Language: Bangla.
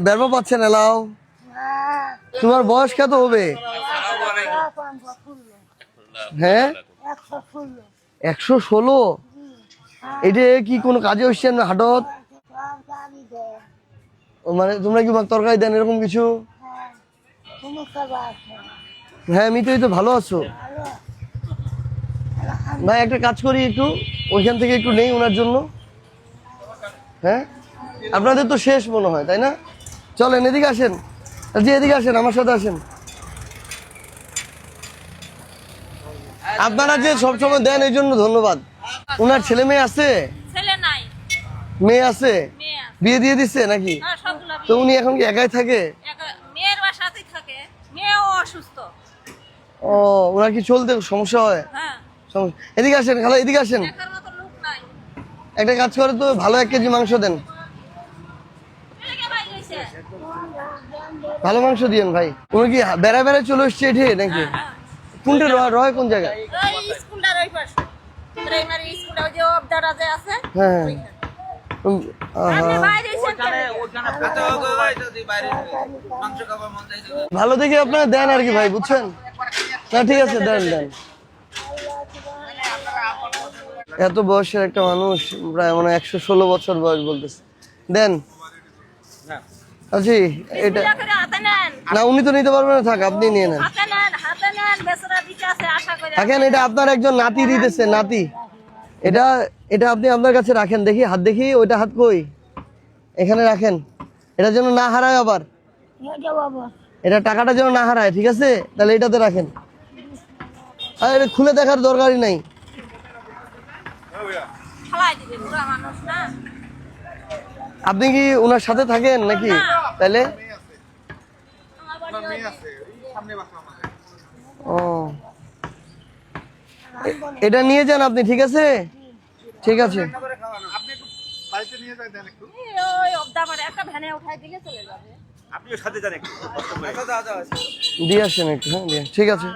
বেরবা পাচ্ছেন এলাও? তোমার বয়স কত হবে? হ্যাঁ 116। এটা কি কোনো কাজে হচ্ছেন হাটত? মানে তোমরা কি তরকারি দেন এরকম কিছু? হ্যাঁ আমি তো ভালো আছো ভাই, একটা কাজ করি একটু ওইখান থেকে একটু নেই ওনার জন্য। হ্যাঁ আপনাদের তো শেষ মনে হয় তাই না? চলেন এদিকে আসেন, জি এদিকে আসেন, আমার সাথে আসেন। আপনারা যে সবসময় দেন এই জন্য ধন্যবাদ। ওনার ছেলে মেয়ে আছে? মেয়ে আছে, বিয়ে দিয়ে দিচ্ছে নাকি? তো উনি এখন কি একাই থাকে? ও ওনার কি চলতে সমস্যা হয়? এদিকে আসেন খালা, এদিকে আসেন। একটা কাজ করে তো ভালো 1 কেজি মাংস দেন, ভালো মাংস দিয়েন ভাই। উনি কি বেড়া বেড়া চলে এসছে এঠে নাকি? কোনটা রয় কোন জায়গায়? হ্যাঁ ভালো দেখে আপনারা দেন আর কি ভাই, বুঝছেন না? ঠিক আছে দেন দেন। এত বয়সের একটা মানুষ, প্রায় মানে 116 বছর বয়স বলতেছে, দেন। আচ্ছা এটা না, উনি তো নিতে পারবেন না, থাক আপনি নিয়ে নেন। দেখেন এটা আপনার একজন নাতি দিতেছে, নাতি। এটা এটা আপনি আপনার কাছে রাখেন, দেখি হাত দেখি, ওইটা হাত কই, এখানে রাখেন, এটা যেন না হারায় আবার, এটা টাকাটা যেন না হারায়, ঠিক আছে? তাহলে এটাতে রাখেন, আর এটা খুলে দেখার দরকারই নাই। আপনি কি ওনার সাথে থাকেন নাকি? তাহলে ও এটা নিয়ে যান আপনি, ঠিক আছে? ঠিক আছে দিয়ে আসেন একটু। হ্যাঁ ঠিক আছে।